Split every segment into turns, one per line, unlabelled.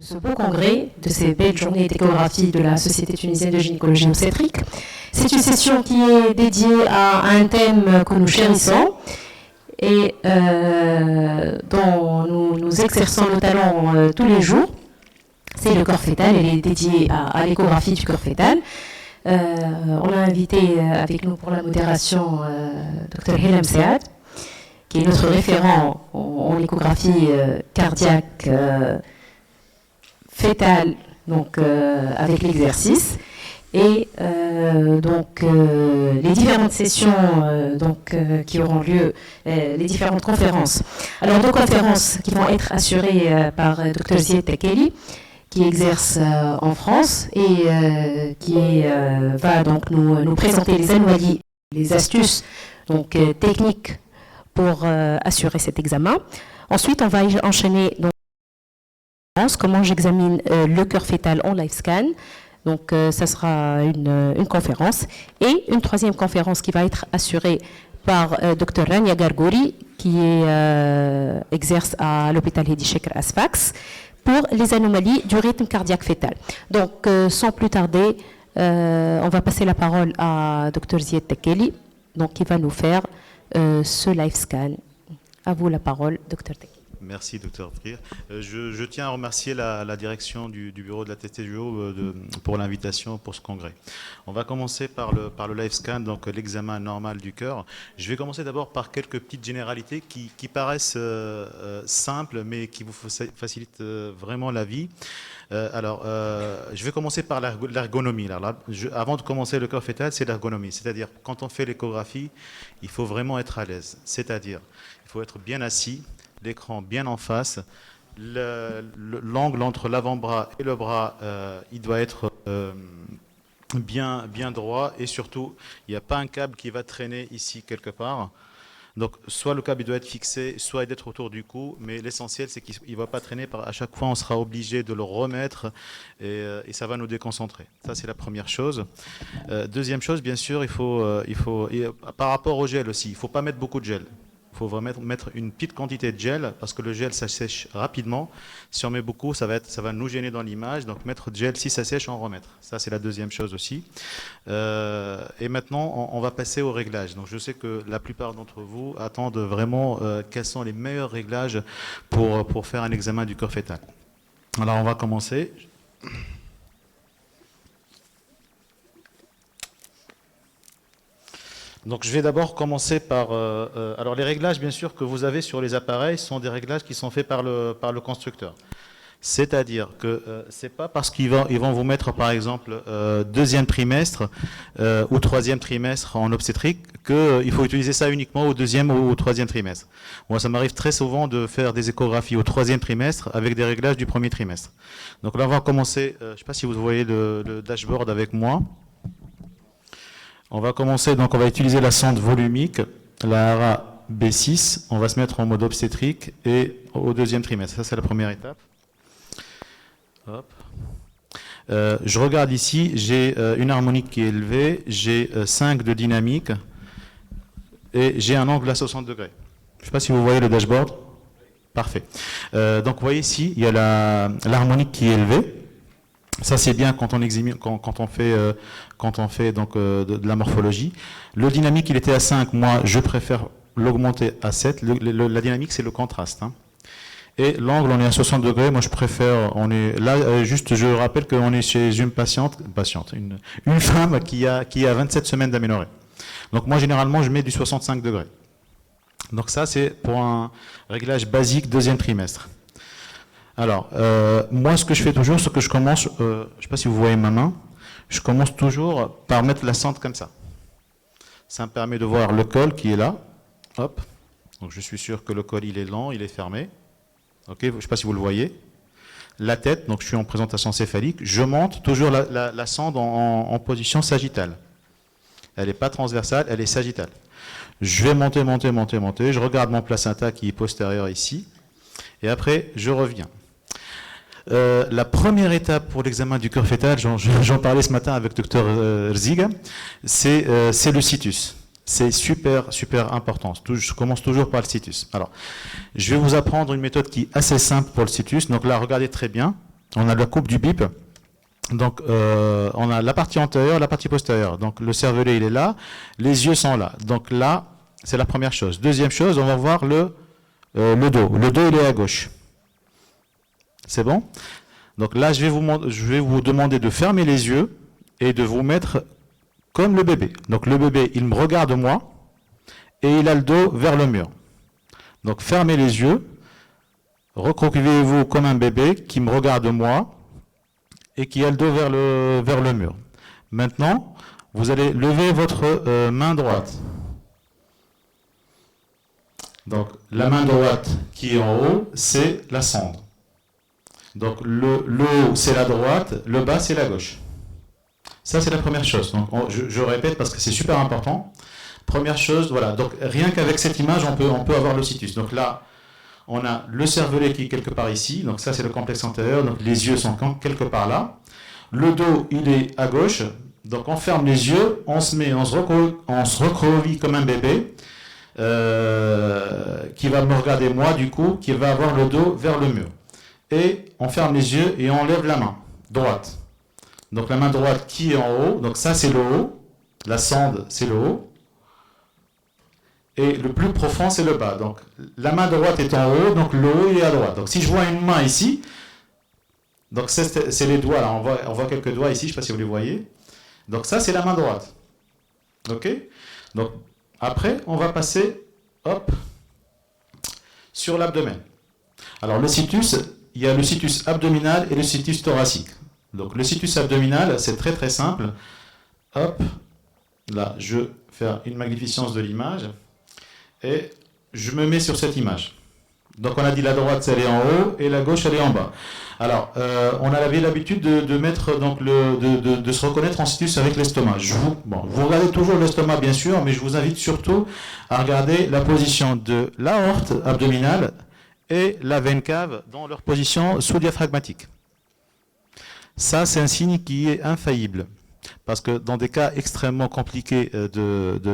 Ce beau congrès, de ces belles journées d'échographie de la Société tunisienne de gynécologie obstétrique. C'est une session qui est dédiée à un thème que nous chérissons et dont nous exerçons nos talents tous les jours. C'est le corps fœtal, elle est dédiée à l'échographie du corps fœtal. On a invité avec nous pour la modération Dr Hilem Saad, qui est notre référent en échographie cardiaque fœtale, donc avec l'exercice. Et donc les différentes sessions qui auront lieu, les différentes conférences. Alors deux conférences qui vont être assurées par Dr Zied Takeli, qui exerce en France et qui va donc nous présenter les anomalies, les astuces donc techniques pour assurer cet examen. Ensuite, on va enchaîner donc comment j'examine le cœur fœtal en live scan. Donc, ça sera une conférence. Et une troisième conférence qui va être assurée par Dr Rania Gargouri, qui exerce à l'hôpital Hedi Chekr à Sfax, pour les anomalies du rythme cardiaque fœtal. Donc, sans plus tarder, on va passer la parole à Dr Zied Takeli, donc, qui va nous faire ce live scan. À vous la parole, Dr Takeli.
Merci, Dr Frir. Je tiens à remercier la direction du bureau de la TTGO pour l'invitation pour ce congrès. On va commencer par le live scan, donc l'examen normal du cœur. Je vais commencer d'abord par quelques petites généralités qui paraissent simples, mais qui vous facilitent vraiment la vie. Je vais commencer par l'ergonomie. Avant de commencer le cœur fœtal, c'est l'ergonomie. C'est-à-dire, quand on fait l'échographie, il faut vraiment être à l'aise. C'est-à-dire, il faut être bien assis, l'écran bien en face, l'angle entre l'avant-bras et le bras, il doit être bien droit, et surtout, il n'y a pas un câble qui va traîner ici quelque part. Donc, soit le câble doit être fixé, soit d'être autour du cou, mais l'essentiel, c'est qu'il ne va pas traîner. À chaque fois, on sera obligé de le remettre et ça va nous déconcentrer. Ça, c'est la première chose. Deuxième chose, bien sûr, par rapport au gel aussi, il ne faut pas mettre beaucoup de gel. Il faut vraiment mettre une petite quantité de gel parce que le gel, ça sèche rapidement. Si on met beaucoup, ça va nous gêner dans l'image. Donc, mettre de gel, si ça sèche, en remettre. Ça, c'est la deuxième chose aussi. Et maintenant, on va passer aux réglages. Donc, je sais que la plupart d'entre vous attendent vraiment quels sont les meilleurs réglages pour faire un examen du corps fœtal. Alors, on va commencer. Donc je vais d'abord commencer par... alors les réglages, bien sûr, que vous avez sur les appareils sont des réglages qui sont faits par le constructeur. C'est-à-dire que ce n'est pas parce qu'ils vont vous mettre, par exemple, deuxième trimestre ou troisième trimestre en obstétrique qu'il faut utiliser ça uniquement au deuxième ou au troisième trimestre. Moi, ça m'arrive très souvent de faire des échographies au troisième trimestre avec des réglages du premier trimestre. Donc là, on va commencer, je ne sais pas si vous voyez le dashboard avec moi. On va commencer, donc on va utiliser la sonde volumique, la ARA B6. On va se mettre en mode obstétrique et au deuxième trimestre. Ça, c'est la première étape. Hop. Je regarde ici, j'ai une harmonique qui est élevée, j'ai 5 de dynamique et j'ai un angle à 60 degrés. Je ne sais pas si vous voyez le dashboard. Parfait. Donc vous voyez ici, il y a l'harmonique qui est élevée. Ça, c'est bien quand on examine, quand on fait donc, de la morphologie. Le dynamique, il était à 5. Moi, je préfère l'augmenter à 7. La dynamique, c'est le contraste. Hein. Et l'angle, on est à 60 degrés. Moi, je préfère... On est là, juste, je rappelle qu'on est chez une une femme qui a 27 semaines d'aménorrhée. Donc, moi, généralement, je mets du 65 degrés. Donc, ça, c'est pour un réglage basique deuxième trimestre. Alors, moi, ce que je fais toujours, c'est que je commence, je ne sais pas si vous voyez ma main, je commence toujours par mettre la sonde comme ça. Ça me permet de voir le col qui est là. Hop. Donc, je suis sûr que le col, il est lent, il est fermé. Ok, je ne sais pas si vous le voyez. La tête, donc je suis en présentation céphalique. Je monte toujours la sonde en position sagittale. Elle n'est pas transversale, elle est sagittale. Je vais monter. Je regarde mon placenta qui est postérieur ici. Et après, je reviens. La première étape pour l'examen du cœur fœtal, j'en parlais ce matin avec Dr Rziga, c'est le situs. C'est super important. Je commence toujours par le situs. Alors, je vais vous apprendre une méthode qui est assez simple pour le situs. Donc là, regardez très bien. On a la coupe du bip. Donc, on a la partie antérieure, la partie postérieure. Donc, le cervelet, il est là. Les yeux sont là. Donc, là, c'est la première chose. Deuxième chose, on va voir le dos. Le dos, il est à gauche. C'est bon? Donc, là, je vais vous demander de fermer les yeux et de vous mettre comme le bébé. Donc, le bébé, il me regarde moi et il a le dos vers le mur. Donc, fermez les yeux. Recroquevillez-vous comme un bébé qui me regarde moi et qui a le dos vers le mur. Maintenant, vous allez lever votre main droite. Donc, la main droite qui est en haut, c'est la sonde. Donc, le haut, c'est la droite, le bas, c'est la gauche. Ça, c'est la première chose. Donc, je répète parce que c'est super important. Première chose, voilà. Donc, rien qu'avec cette image, on peut avoir le situs. Donc là, on a le cervelet qui est quelque part ici. Donc, ça, c'est le complexe antérieur. Donc, les yeux sont quelque part là. Le dos, il est à gauche. Donc, on ferme les yeux, on se recroqueville comme un bébé. Qui va me regarder moi du coup, qui va avoir le dos vers le mur. Et on ferme les yeux et on lève la main droite. Donc la main droite qui est en haut, donc ça c'est le haut, la sonde c'est le haut, et le plus profond c'est le bas. Donc la main droite est en haut, donc le haut il est à droite. Donc si je vois une main ici, donc c'est les doigts là, on voit quelques doigts ici, je ne sais pas si vous les voyez. Donc ça c'est la main droite. Ok? Donc après, on va passer, hop, sur l'abdomen. Alors, le situs, il y a le situs abdominal et le situs thoracique. Donc, le situs abdominal, c'est très très simple. Hop, là, je vais faire une magnificence de l'image et je me mets sur cette image. Donc, on a dit la droite, elle est en haut et la gauche, elle est en bas. Alors, on avait l'habitude de mettre donc de se reconnaître en situs avec l'estomac. Vous regardez toujours l'estomac bien sûr, mais je vous invite surtout à regarder la position de l'aorte abdominale et la veine cave dans leur position sous-diaphragmatique. Ça, c'est un signe qui est infaillible. Parce que dans des cas extrêmement compliqués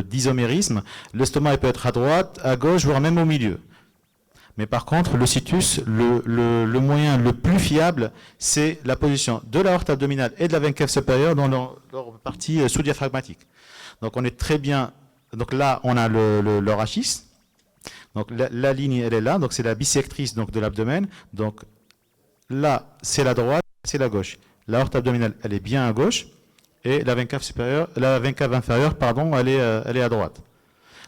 d'isomérisme, l'estomac peut être à droite, à gauche, voire même au milieu. Mais par contre, le situs, le moyen le plus fiable, c'est la position de l'aorte abdominale et de la veine cave supérieure dans leur partie sous-diaphragmatique. Donc on est très bien. Donc là, on a le rachis. Donc la ligne, elle est là. Donc c'est la bissectrice donc, de l'abdomen. Donc là, c'est la droite, c'est la gauche. L'aorte abdominale, elle est bien à gauche. Et la veine cave supérieure, la veine cave inférieure, pardon, elle est à droite.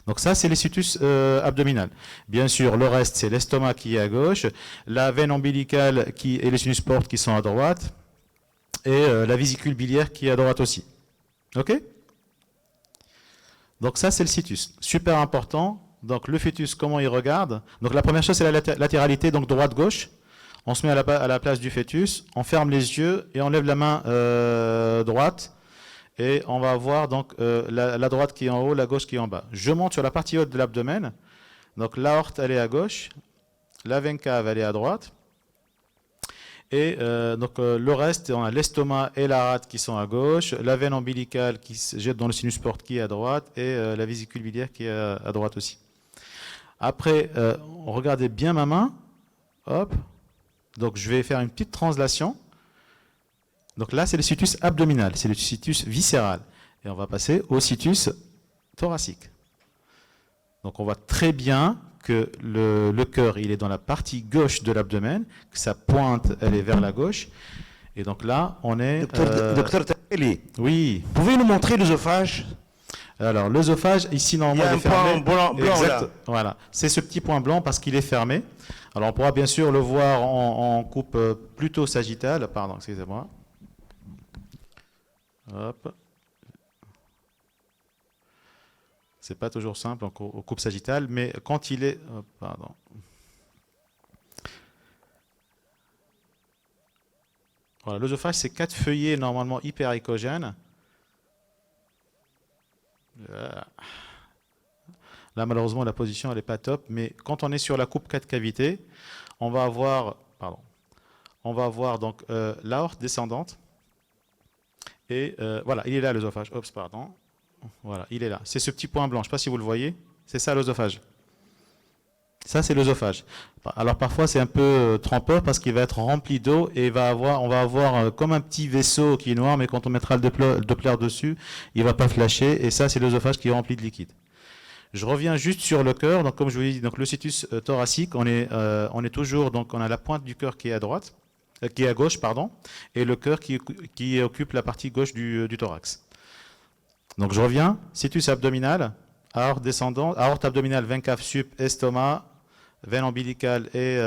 Donc ça, c'est les situs abdominal. Bien sûr, le reste, c'est l'estomac qui est à gauche, la veine ombilicale et les sinus portes qui sont à droite, et la vésicule biliaire qui est à droite aussi. OK? Donc ça, c'est le situs. Super important. Donc le fœtus, comment il regarde? Donc la première chose, c'est la latéralité, donc droite-gauche. On se met à la place du fœtus, on ferme les yeux et on lève la main droite. Et on va voir donc la droite qui est en haut, la gauche qui est en bas. Je monte sur la partie haute de l'abdomen. Donc l'aorte, elle est à gauche. La veine cave, elle est à droite. Et donc le reste, on a l'estomac et la rate qui sont à gauche. La veine ombilicale qui se jette dans le sinus porte qui est à droite. Et la vésicule biliaire qui est à droite aussi. Après, regardez bien ma main. Hop. Donc je vais faire une petite translation. Donc là, c'est le situs abdominal, c'est le situs viscéral. Et on va passer au situs thoracique. Donc on voit très bien que le cœur, il est dans la partie gauche de l'abdomen, que sa pointe, elle est vers la gauche. Et donc là, on est...
Docteur Taeli,
oui.
pouvez-vous nous montrer l'œsophage?
Alors, l'œsophage, ici, normalement,
il y a un point blanc là.
Voilà. C'est ce petit point blanc parce qu'il est fermé. Alors, on pourra bien sûr le voir en coupe plutôt sagittale. Pardon, excusez-moi. Hop. C'est pas toujours simple en coupe sagittale, mais quand il est... Oh, pardon. Voilà, l'œsophage, c'est 4 feuillets normalement hyperéchogènes. Là, malheureusement, la position, elle n'est pas top, mais quand on est sur la coupe 4 cavités, on va avoir, donc l'aorte descendante. Et voilà, il est là l'œsophage. Oups, pardon. Voilà, il est là. C'est ce petit point blanc. Je ne sais pas si vous le voyez. C'est ça l'œsophage. Ça, c'est l'œsophage. Alors parfois, c'est un peu trompeur parce qu'il va être rempli d'eau et on va avoir comme un petit vaisseau qui est noir, mais quand on mettra le Doppler dessus, il ne va pas flasher. Et ça, c'est l'œsophage qui est rempli de liquide. Je reviens juste sur le cœur. Donc, comme je vous l'ai dit, donc le situs thoracique, on est toujours, donc on a la pointe du cœur qui est à droite, qui est à gauche, pardon, et le cœur qui occupe la partie gauche du thorax. Donc je reviens, situs abdominal, aorte descendante, aorte abdominale, veine cave sup, estomac, veine ombilicale et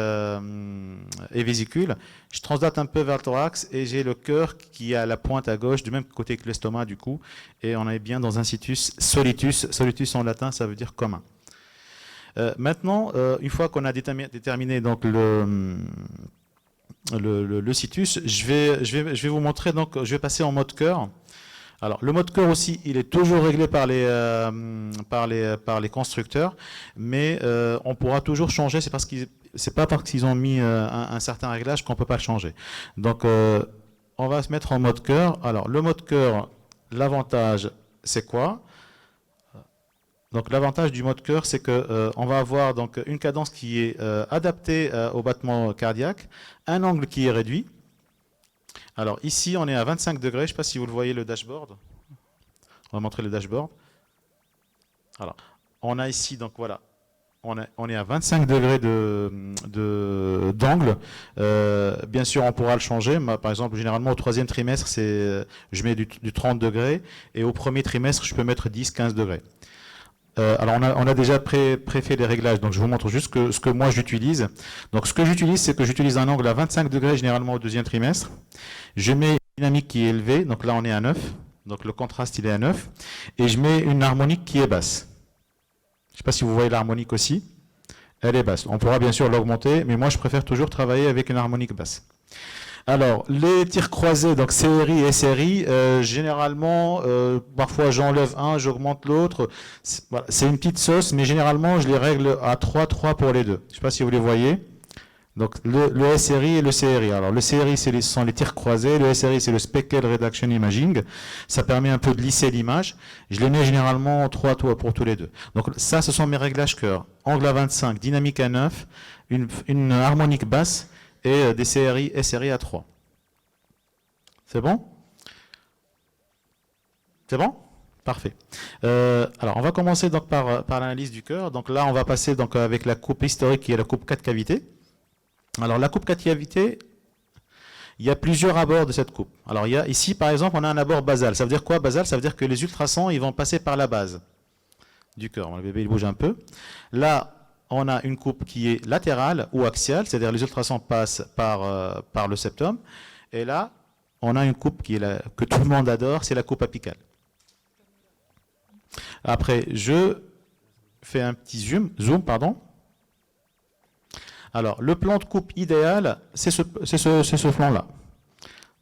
vésicule. Je translate un peu vers le thorax et j'ai le cœur qui est à la pointe à gauche, du même côté que l'estomac du coup, et on est bien dans un situs solitus. Solitus en latin, ça veut dire commun. Maintenant, une fois qu'on a déterminé donc le situs, je vais vous montrer, donc je vais passer en mode cœur. Alors, le mode cœur aussi, il est toujours réglé par les constructeurs, mais on pourra toujours changer. C'est pas parce qu'ils ont mis un certain réglage qu'on peut pas le changer. Donc, on va se mettre en mode cœur. Alors, le mode cœur, l'avantage, c'est quoi? Donc, l'avantage du mode cœur, c'est que on va avoir donc une cadence qui est adaptée au battement cardiaque, un angle qui est réduit. Alors ici, on est à 25 degrés. Je ne sais pas si vous le voyez, le dashboard. On va montrer le dashboard. Alors, on a ici, donc voilà, on est à 25 degrés d'angle. Bien sûr, on pourra le changer. Par exemple, généralement, au troisième trimestre, je mets du 30 degrés. Et au premier trimestre, je peux mettre 10-15 degrés. Alors on a déjà préfait les réglages, donc je vous montre juste ce que moi j'utilise. Donc ce que j'utilise, c'est que j'utilise un angle à 25 degrés généralement au deuxième trimestre. Je mets une dynamique qui est élevée, donc là on est à 9, donc le contraste il est à 9, et je mets une harmonique qui est basse. Je ne sais pas si vous voyez l'harmonique aussi, elle est basse. On pourra bien sûr l'augmenter, mais moi je préfère toujours travailler avec une harmonique basse. Alors, les tirs croisés, donc CRI et SRI, généralement, parfois j'enlève un, j'augmente l'autre. C'est une petite sauce, mais généralement, je les règle à 3 pour les deux. Je ne sais pas si vous les voyez. Donc, le SRI et le CRI. Alors, le CRI, ce sont les tirs croisés. Le SRI, c'est le Speckle Reduction Imaging. Ça permet un peu de lisser l'image. Je les mets généralement 3 pour tous les deux. Donc, ça, ce sont mes réglages cœur. Angle à 25, dynamique à 9, une harmonique basse, et des CRI, SRI à 3. C'est bon? C'est bon? Parfait. Alors, on va commencer donc par l'analyse du cœur. Donc là, on va passer donc avec la coupe historique qui est la coupe 4 cavités. Alors, la coupe 4 cavités, il y a plusieurs abords de cette coupe. Alors, ici, par exemple, on a un abord basal. Ça veut dire quoi, basal? Ça veut dire que les ultrasons, ils vont passer par la base du cœur. Le bébé, il bouge un peu. Là, on a une coupe qui est latérale ou axiale, c'est-à-dire les ultrasons passent par le septum. Et là, on a une coupe que tout le monde adore, c'est la coupe apicale. Après, je fais un petit zoom. Alors, le plan de coupe idéal, c'est ce plan-là.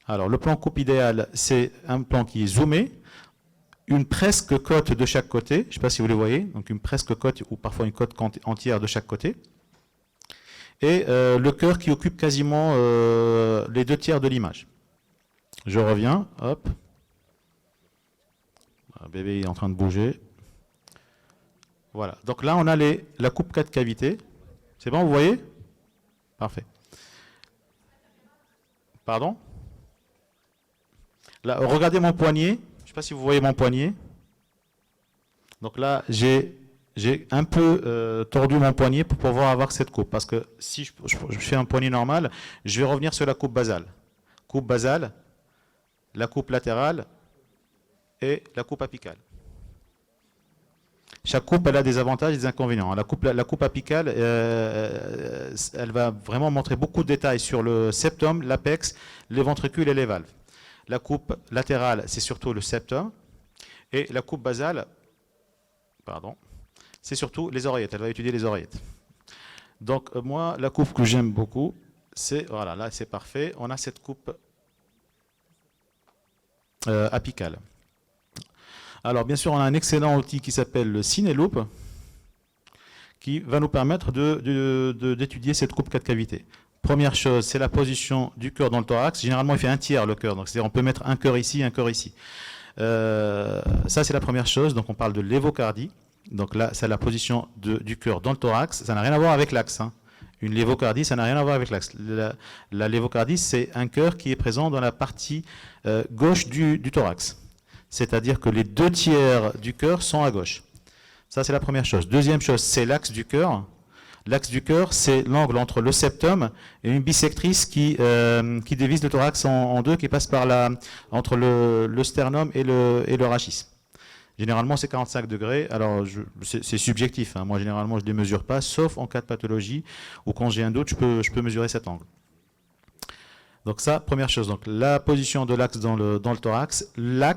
Alors, le plan de coupe idéal, c'est un plan qui est zoomé, une presque côte de chaque côté, je ne sais pas si vous les voyez, donc une presque côte ou parfois une côte entière de chaque côté, et le cœur qui occupe quasiment les 2/3 de l'image. Je reviens, hop, le bébé est en train de bouger. Voilà, donc là on a la coupe 4 cavités, c'est bon, vous voyez? Parfait. Pardon? Là, regardez mon poignet. Je ne sais pas si vous voyez mon poignet. Donc là, j'ai un peu tordu mon poignet pour pouvoir avoir cette coupe. Parce que si je fais un poignet normal, je vais revenir sur la coupe basale. Coupe basale, la coupe latérale et la coupe apicale. Chaque coupe, elle a des avantages et des inconvénients. La coupe apicale, elle va vraiment montrer beaucoup de détails sur le septum, l'apex, les ventricules et les valves. La coupe latérale, c'est surtout le septum. Et la coupe basale, c'est surtout les oreillettes. Elle va étudier les oreillettes. Donc, moi, la coupe que j'aime beaucoup, c'est, voilà, là, c'est parfait. On a cette coupe apicale. Alors, bien sûr, on a un excellent outil qui s'appelle le Cineloop, qui va nous permettre d'étudier cette coupe 4 cavités. Première chose, c'est la position du cœur dans le thorax. Généralement, il fait 1/3 le cœur. Donc, c'est-à-dire on peut mettre un cœur ici, un cœur ici. Ça, c'est la première chose. Donc, on parle de l'évocardie. Donc là, c'est la position du cœur dans le thorax. Ça n'a rien à voir avec l'axe. Hein. Une lévocardie, ça n'a rien à voir avec l'axe. La lévocardie, c'est un cœur qui est présent dans la partie gauche du thorax. C'est-à-dire que les 2/3 du cœur sont à gauche. Ça, c'est la première chose. Deuxième chose, c'est l'axe du cœur. L'axe du cœur, c'est l'angle entre le septum et une bissectrice qui divise le thorax en deux, qui passe par entre le sternum et le rachis. Généralement, c'est 45 degrés. Alors, c'est subjectif. Hein. Moi, généralement, je ne les mesure pas, sauf en cas de pathologie ou quand j'ai un doute, je peux mesurer cet angle. Donc ça, première chose. Donc, la position de l'axe dans le thorax, la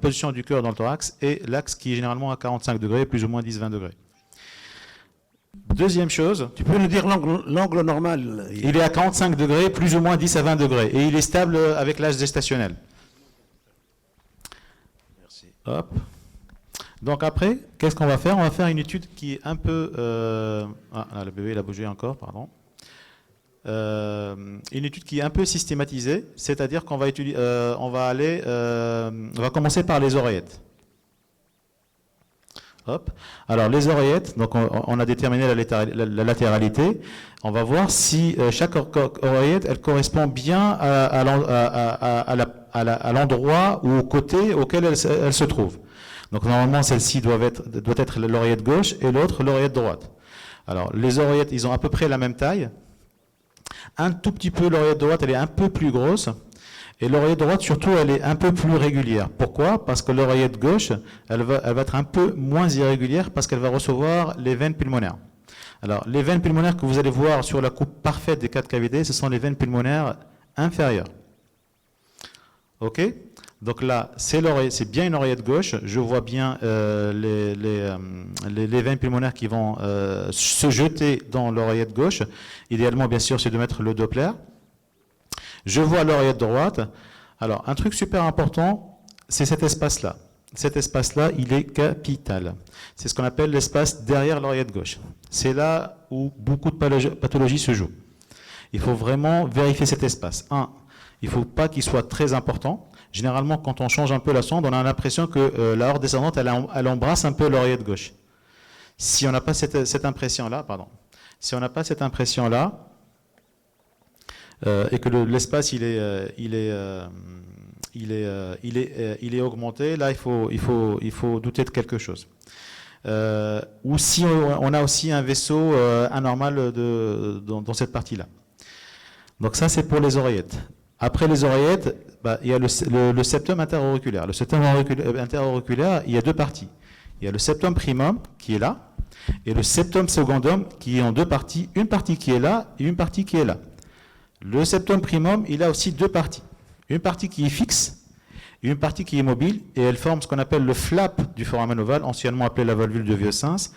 position du cœur dans le thorax et l'axe qui est généralement à 45 degrés, plus ou moins 10-20 degrés. Deuxième chose.
Tu peux nous dire l'angle normal?
Il est à 45 degrés, plus ou moins 10 à 20 degrés. Et il est stable avec l'âge gestationnel.
Merci.
Hop. Donc après, qu'est-ce qu'on va faire? On va faire une étude qui est un peu... le bébé, il a bougé encore, pardon. Une étude qui est un peu systématisée, c'est-à-dire qu'on va on va commencer par les oreillettes. Hop. Alors les oreillettes, donc on a déterminé la latéralité. On va voir si chaque oreillette, elle correspond bien à l'endroit ou au côté auquel elle se trouve. Donc normalement celle-ci doit être l'oreillette gauche et l'autre l'oreillette droite. Alors les oreillettes, ils ont à peu près la même taille. Un tout petit peu, l'oreillette droite, elle est un peu plus grosse. Et l'oreillette droite, surtout, elle est un peu plus régulière. Pourquoi? Parce que l'oreillette gauche, elle va être un peu moins irrégulière parce qu'elle va recevoir les veines pulmonaires. Alors, les veines pulmonaires que vous allez voir sur la coupe parfaite des 4 cavités, ce sont les veines pulmonaires inférieures. OK? Donc là, c'est bien une oreillette gauche. Je vois bien les veines pulmonaires qui vont se jeter dans l'oreillette gauche. Idéalement, bien sûr, c'est de mettre le Doppler. Je vois l'oreillette droite. Alors, un truc super important, c'est cet espace-là. Cet espace-là, il est capital. C'est ce qu'on appelle l'espace derrière l'oreillette gauche. C'est là où beaucoup de pathologies se jouent. Il faut vraiment vérifier cet espace. Il ne faut pas qu'il soit très important. Généralement, quand on change un peu la sonde, on a l'impression que la aorte descendante, elle embrasse un peu l'oreillette gauche. Si on n'a pas cette impression-là, si on n'a pas cette impression-là, et que l'espace il est augmenté, là il faut douter de quelque chose. Ou si on a aussi un vaisseau anormal dans cette partie-là. Donc ça c'est pour les oreillettes. Après les oreillettes, il y a le septum interauriculaire. Le septum interauriculaire, il y a deux parties. Il y a le septum primum qui est là, et le septum secundum qui est en deux parties, une partie qui est là et une partie qui est là. Le septum primum, il a aussi deux parties. Une partie qui est fixe et une partie qui est mobile, et elle forme ce qu'on appelle le flap du foramen ovale, anciennement appelé la valvule de Vieux-Sens.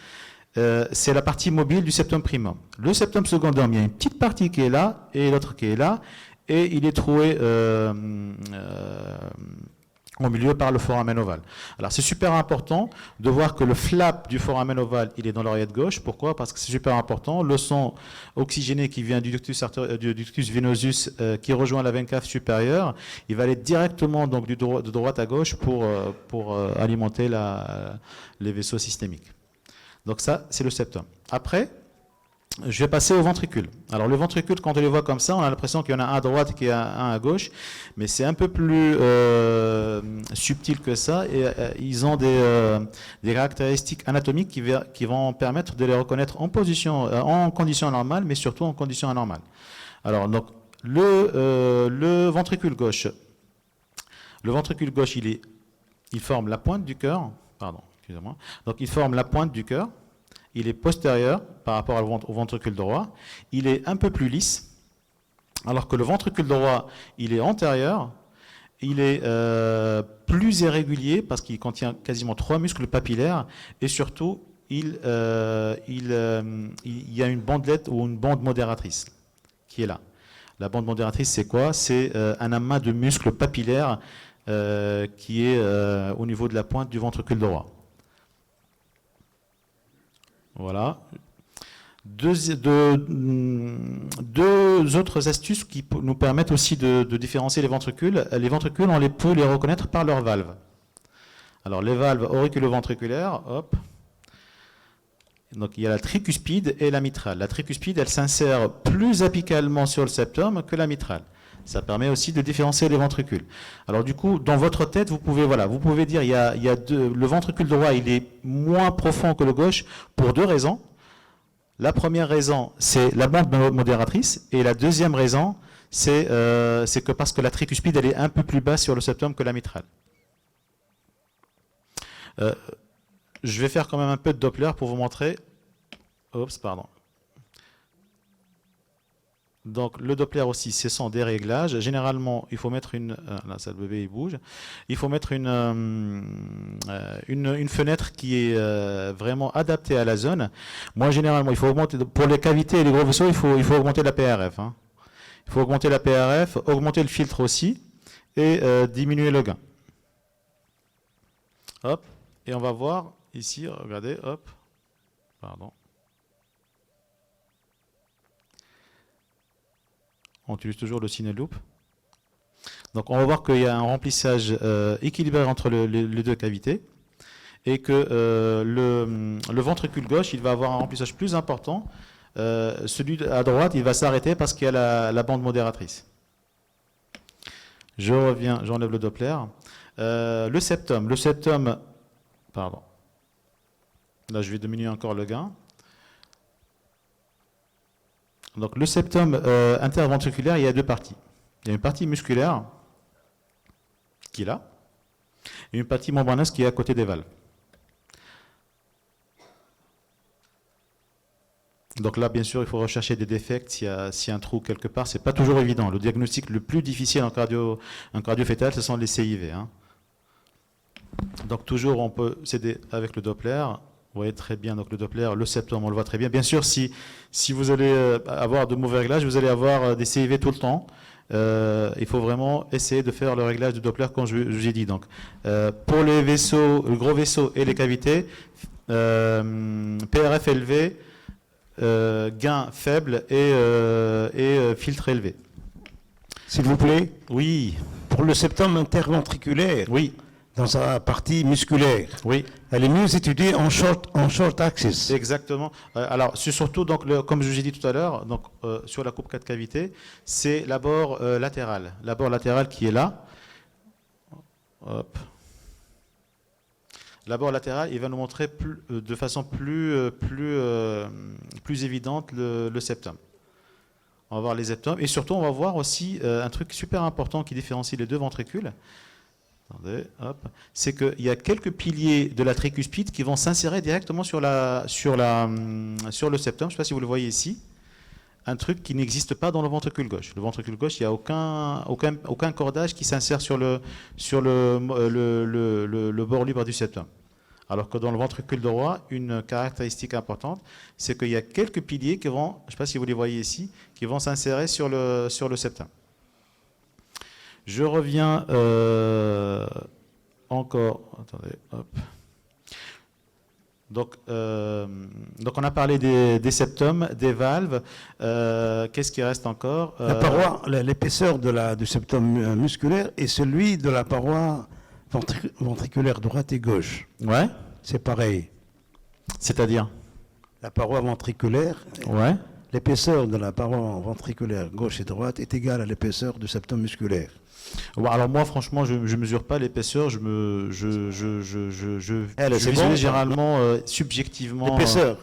C'est la partie mobile du septum primum. Le septum secundum, il y a une petite partie qui est là et l'autre qui est là, et il est troué au milieu par le foramen ovale. Alors c'est super important de voir que le flap du foramen ovale, il est dans l'oreillette gauche. Pourquoi? Parce que c'est super important. Le sang oxygéné qui vient du ductus venosus qui rejoint la veine cave supérieure, il va aller directement donc de droite à gauche pour alimenter les vaisseaux systémiques. Donc ça, c'est le septum. Après, je vais passer au ventricule. Alors le ventricule, quand on les voit comme ça, on a l'impression qu'il y en a un à droite et qu'il y en a un à gauche, mais c'est un peu plus subtil que ça, et ils ont des caractéristiques anatomiques qui vont permettre de les reconnaître en conditions normales, mais surtout en conditions anormales. Alors donc le ventricule gauche, il forme la pointe du cœur, pardon, excusez-moi. Donc il forme la pointe du cœur. Il est postérieur par rapport au ventricule droit. Il est un peu plus lisse, alors que le ventricule droit, il est antérieur. Il est plus irrégulier parce qu'il contient quasiment 3 muscles papillaires, et surtout, il y a une bandelette ou une bande modératrice qui est là. La bande modératrice, c'est quoi? C'est un amas de muscles papillaires qui est au niveau de la pointe du ventricule droit. Voilà. Deux autres astuces qui nous permettent aussi de différencier les ventricules. Les ventricules, on peut les reconnaître par leurs valves. Alors les valves auriculo-ventriculaires, hop, Donc il y a la tricuspide et la mitrale. La tricuspide, elle s'insère plus apicalement sur le septum que la mitrale. Ça permet aussi de différencier les ventricules. Alors du coup, dans votre tête, vous pouvez dire le ventricule droit, il est moins profond que le gauche pour deux raisons. La première raison, c'est la bande modératrice, et la deuxième raison, c'est que parce que la tricuspide, elle est un peu plus basse sur le septum que la mitrale. Je vais faire quand même un peu de Doppler pour vous montrer. Oups, pardon. Donc le Doppler aussi, ce sont des réglages. Généralement, il faut mettre là, ça, le bébé il bouge. Il faut mettre une fenêtre qui est vraiment adaptée à la zone. Moi, généralement, il faut augmenter pour les cavités et les gros vaisseaux, il faut augmenter la PRF. Hein. Il faut augmenter la PRF, augmenter le filtre aussi et diminuer le gain. Hop, et on va voir ici. Regardez, hop, pardon. On utilise toujours le Cine Loop. Donc on va voir qu'il y a un remplissage équilibré entre les deux cavités et que le ventricule gauche, il va avoir un remplissage plus important. Celui à droite, il va s'arrêter parce qu'il y a la bande modératrice. Je reviens, j'enlève le Doppler. Le septum, pardon. Là, je vais diminuer encore le gain. Donc le septum interventriculaire, il y a deux parties. Il y a une partie musculaire qui est là, et une partie membraneuse qui est à côté des valves. Donc là, bien sûr, il faut rechercher des défects. S'il y a un trou quelque part, c'est pas toujours évident. Le diagnostic le plus difficile en cardio fœtal, ce sont les CIV. Hein. Donc toujours, on peut s'aider avec le Doppler. Vous voyez très bien donc le Doppler, le septum, on le voit très bien. Bien sûr, si vous allez avoir de mauvais réglages, vous allez avoir des CIV tout le temps. Il faut vraiment essayer de faire le réglage du Doppler comme je vous ai dit. Donc, pour les vaisseaux, le gros vaisseau et les cavités, PRF élevé, gain faible et filtre élevé.
S'il vous plaît,
Oui,
pour le septum interventriculaire,
oui,
dans sa partie musculaire,
oui.
elle est mieux étudiée en short axis.
Exactement. Alors, c'est surtout, donc, comme je vous ai dit tout à l'heure, donc, sur la coupe 4 cavités, c'est l'abord latéral. L'abord latéral qui est là. Hop. L'abord latéral, il va nous montrer de façon plus évidente le septum. On va voir les septums. Et surtout, on va voir aussi un truc super important qui différencie les deux ventricules. Attendez, hop. C'est qu'il y a quelques piliers de la tricuspide qui vont s'insérer directement sur le septum. Je ne sais pas si vous le voyez ici. Un truc qui n'existe pas dans le ventricule gauche. Le ventricule gauche, il n'y a aucun cordage qui s'insère sur le bord libre du septum. Alors que dans le ventricule droit, une caractéristique importante, c'est qu'il y a quelques piliers qui vont, je ne sais pas si vous les voyez ici, qui vont s'insérer sur le septum. Je reviens encore. Attendez, hop. Donc on a parlé des septums, des valves. Qu'est-ce qui reste encore
La paroi, l'épaisseur du septum musculaire et celui de la paroi ventriculaire droite et gauche.
Ouais.
C'est pareil.
C'est-à-dire
La paroi ventriculaire,
ouais.
l'épaisseur de la paroi ventriculaire gauche et droite est égale à l'épaisseur du septum musculaire.
Bon, alors moi, franchement, je mesure pas l'épaisseur. Je visualise généralement subjectivement.
L'épaisseur.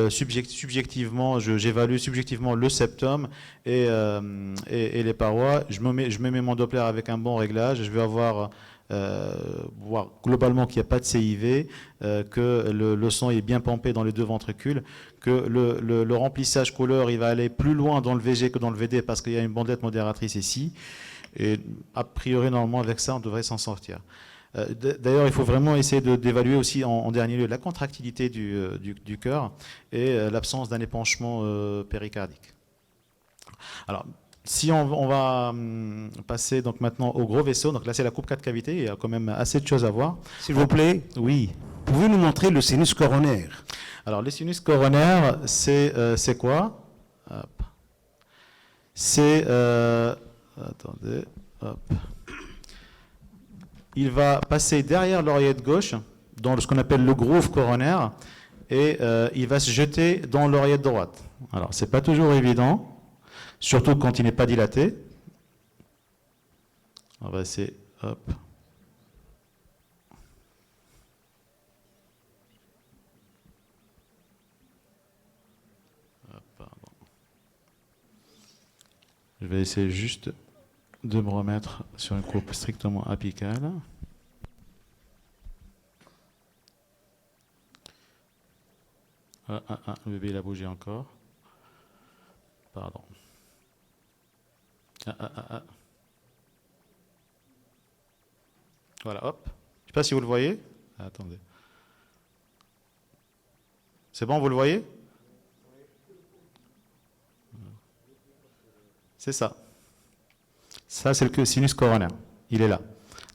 Subjectivement, j'évalue subjectivement le septum et les parois. Je mets mon Doppler avec un bon réglage. Je vais voir globalement qu'il n'y a pas de CIV, que le sang est bien pompé dans les deux ventricules, que le remplissage couleur il va aller plus loin dans le VG que dans le VD parce qu'il y a une bandette modératrice ici. Et a priori, normalement, avec ça, on devrait s'en sortir. D'ailleurs, il faut vraiment essayer d'évaluer aussi en dernier lieu la contractilité du cœur et l'absence d'un épanchement péricardique. Alors, si on va passer donc maintenant au gros vaisseau, donc là c'est la coupe 4 cavités, il y a quand même assez de choses à voir.
S'il vous plaît,
oui.
Pouvez-vous nous montrer le sinus coronaire?
Alors, le sinus coronaire, c'est quoi? Hop. C'est... attendez, hop. Il va passer derrière l'oreillette gauche, dans ce qu'on appelle le groove coronaire, et il va se jeter dans l'oreillette droite. Alors, c'est pas toujours évident, surtout quand il n'est pas dilaté. On va essayer, hop. Je vais essayer juste de me remettre sur une coupe strictement apicale. Le bébé il a bougé encore. Pardon. Voilà, hop. Je ne sais pas si vous le voyez. Attendez. C'est bon, vous le voyez? C'est ça. Ça, c'est le sinus coronaire. Il est là.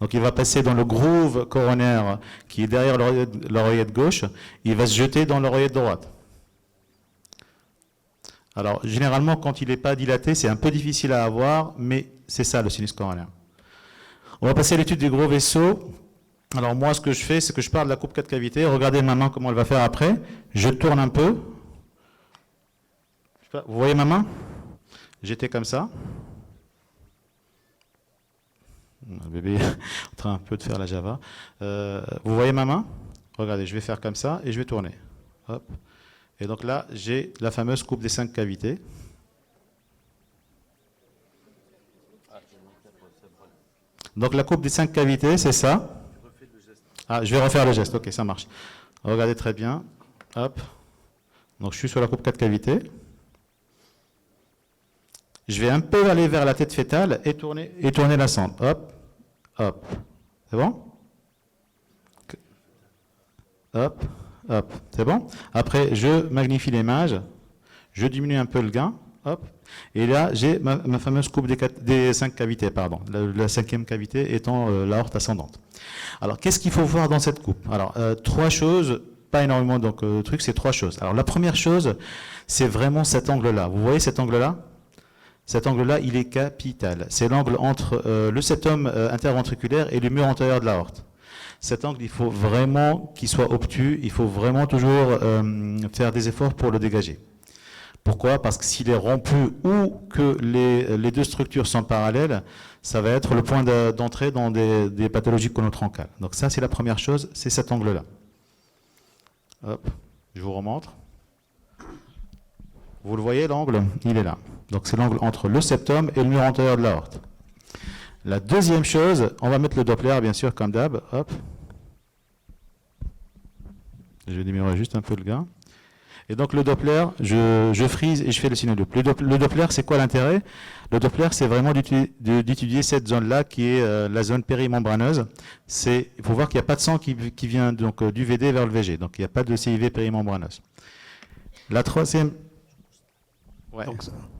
Donc, il va passer dans le groove coronaire qui est derrière l'oreillette gauche. Il va se jeter dans l'oreillette droite. Alors, généralement, quand il n'est pas dilaté, c'est un peu difficile à avoir, mais c'est ça, le sinus coronaire. On va passer à l'étude des gros vaisseaux. Alors, moi, ce que je fais, c'est que je pars de la coupe 4 cavités. Regardez ma main, comment elle va faire après. Je tourne un peu. Vous voyez ma main? J'étais comme ça. Le bébé est en train un peu de faire la Java. Vous voyez ma main? Regardez, je vais faire comme ça et je vais tourner. Hop. Et donc là, j'ai la fameuse coupe des 5 cavités. Donc la coupe des 5 cavités, c'est ça. Ah, je vais refaire le geste. Ok, ça marche. Regardez très bien. Hop. Donc je suis sur la coupe 4 cavités. Je vais un peu aller vers la tête fétale et tourner la sonde. Hop, hop. C'est bon? Hop, hop. C'est bon? Après, je magnifie l'image. Je diminue un peu le gain. Hop. Et là, j'ai ma fameuse coupe des 5 cavités, pardon. La 5e cavité étant l'aorte ascendante. Alors, qu'est-ce qu'il faut voir dans cette coupe? Alors, 3 choses, pas énormément donc trucs, c'est 3 choses. Alors, la première chose, c'est vraiment cet angle-là. Vous voyez cet angle-là? Cet angle-là, il est capital. C'est l'angle entre le septum interventriculaire et le mur antérieur de l'aorte. Cet angle, il faut vraiment qu'il soit obtus. Il faut vraiment toujours faire des efforts pour le dégager. Pourquoi? Parce que s'il est rompu ou que les deux structures sont parallèles, ça va être le point d'entrée dans des pathologies conotroncales. Donc ça, c'est la première chose, c'est cet angle-là. Hop, je vous remontre. Vous le voyez, l'angle? Il est là. Donc c'est l'angle entre le septum et le mur antérieur de l'aorte. La deuxième chose, on va mettre le Doppler, bien sûr, comme d'hab. Hop. Je vais diminuer juste un peu le gain. Et donc le Doppler, je frise et je fais le signalope. Le Doppler, c'est quoi l'intérêt? Le Doppler, c'est vraiment d'étudier cette zone-là qui est la zone périmembraneuse. Il faut voir qu'il n'y a pas de sang qui vient donc, du VD vers le VG. Donc il n'y a pas de CIV périmembraneuse. La troisième... Ouais.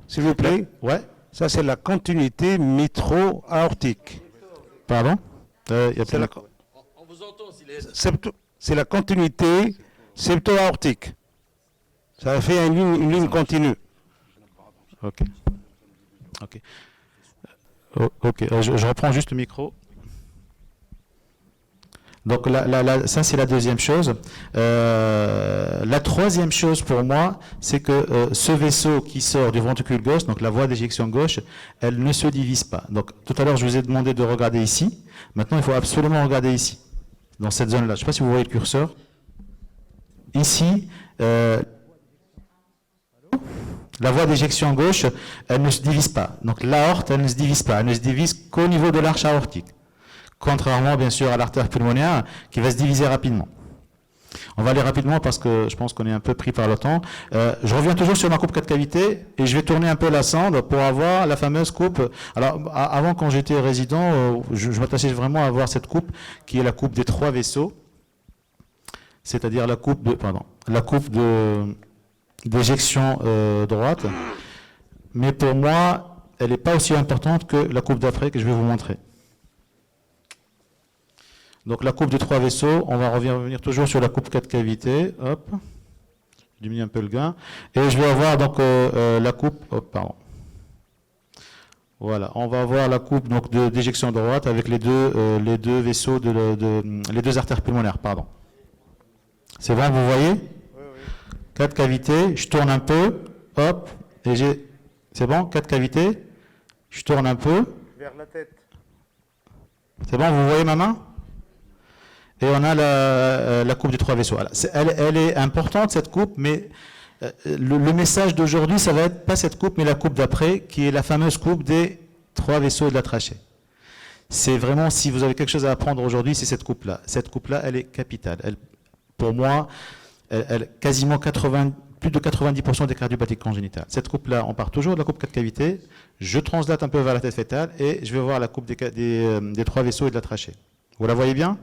S'il vous plaît,
ouais.
Ça c'est la continuité mitro-aortique.
Pardon?
On vous entend s'il est...
C'est la continuité septo-aortique. Ça fait une ligne continue.
Ok. Ok. Ok. Je reprends juste le micro. Donc ça, c'est la deuxième chose. La troisième chose pour moi, c'est que ce vaisseau qui sort du ventricule gauche, donc la voie d'éjection gauche, elle ne se divise pas. Donc tout à l'heure, je vous ai demandé de regarder ici. Maintenant, il faut absolument regarder ici, dans cette zone-là. Je ne sais pas si vous voyez le curseur. Ici, la voie d'éjection gauche, elle ne se divise pas. Donc l'aorte, elle ne se divise pas. Elle ne se divise qu'au niveau de l'arche aortique. Contrairement, bien sûr, à l'artère pulmonaire, qui va se diviser rapidement. On va aller rapidement parce que je pense qu'on est un peu pris par le temps. Je reviens toujours sur ma coupe 4 cavités et je vais tourner un peu la sonde pour avoir la fameuse coupe. Alors, avant, quand j'étais résident, je m'attachais vraiment à avoir cette coupe, qui est la coupe des 3 vaisseaux, c'est-à-dire la coupe d'éjection droite. Mais pour moi, elle n'est pas aussi importante que la coupe d'après que je vais vous montrer. Donc la coupe de 3 vaisseaux, on va revenir toujours sur la coupe 4 cavités. Hop, je diminue un peu le gain. Et je vais avoir donc la coupe, voilà, on va avoir la coupe donc d'éjection droite avec les deux vaisseaux, les deux artères pulmonaires, pardon. C'est bon, vous voyez? 4 cavités, je tourne un peu, hop, et j'ai... C'est bon, 4 cavités, je tourne un peu.
Vers la tête.
C'est bon, vous voyez ma main? Et on a la coupe des 3 vaisseaux. Alors, elle est importante, cette coupe, mais le message d'aujourd'hui, ça va être pas cette coupe, mais la coupe d'après, qui est la fameuse coupe des 3 vaisseaux et de la trachée. C'est vraiment, si vous avez quelque chose à apprendre aujourd'hui, c'est cette coupe-là. Cette coupe-là, elle est capitale. Pour moi, quasiment plus de 90% des cardiopathies congénitales. Cette coupe-là, on part toujours de la coupe 4 cavités, je translate un peu vers la tête fétale et je vais voir la coupe des 3 vaisseaux et de la trachée. Vous la voyez bien?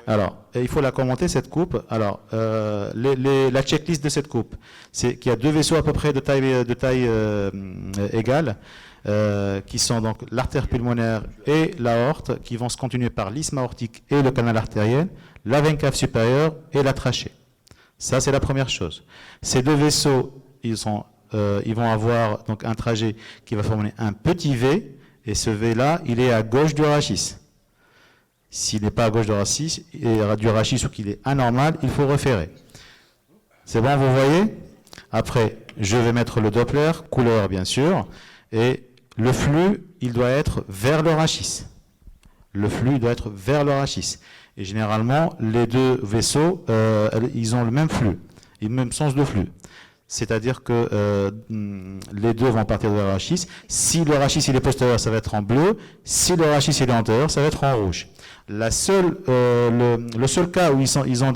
Alors, il faut la commenter, cette coupe. Alors, la checklist de cette coupe, c'est qu'il y a 2 vaisseaux à peu près de taille égale, qui sont donc l'artère pulmonaire et l'aorte, qui vont se continuer par l'isthme aortique et le canal artériel, la veine cave supérieure et la trachée. Ça, c'est la première chose. Ces 2 vaisseaux, ils vont avoir donc un trajet qui va former un petit V, et ce V-là, il est à gauche du rachis. S'il n'est pas à gauche du rachis ou qu'il est anormal, il faut référer. C'est bon, vous voyez? Après, je vais mettre le Doppler, couleur bien sûr, et le flux, il doit être vers le rachis. Le flux doit être vers le rachis. Et généralement, les 2 vaisseaux, ils ont le même flux, le même sens de flux. C'est-à-dire que les 2 vont partir de le rachis. Si le rachis il est postérieur, ça va être en bleu. Si le rachis il est antérieur, ça va être en rouge. Le seul cas où ils ont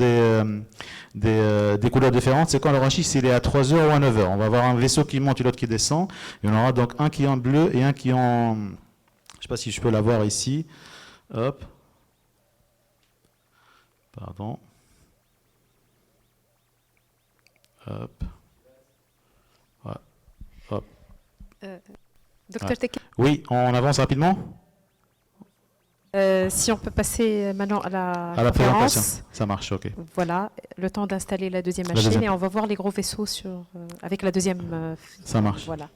des couleurs différentes, c'est quand le rachis il est à 3h ou à 9h. On va avoir un vaisseau qui monte et l'autre qui descend. Il y en aura donc un qui est en bleu et un qui est en... Je ne sais pas si je peux l'avoir ici. Hop. Pardon. Hop. Ouais. Hop.
Docteur Teke,
oui, on avance rapidement.
si on peut passer maintenant à
la présentation.
conférence.
Ça marche, ok.
Voilà, le temps d'installer la deuxième machine et on va voir les gros vaisseaux avec la deuxième.
Ça marche.
Voilà.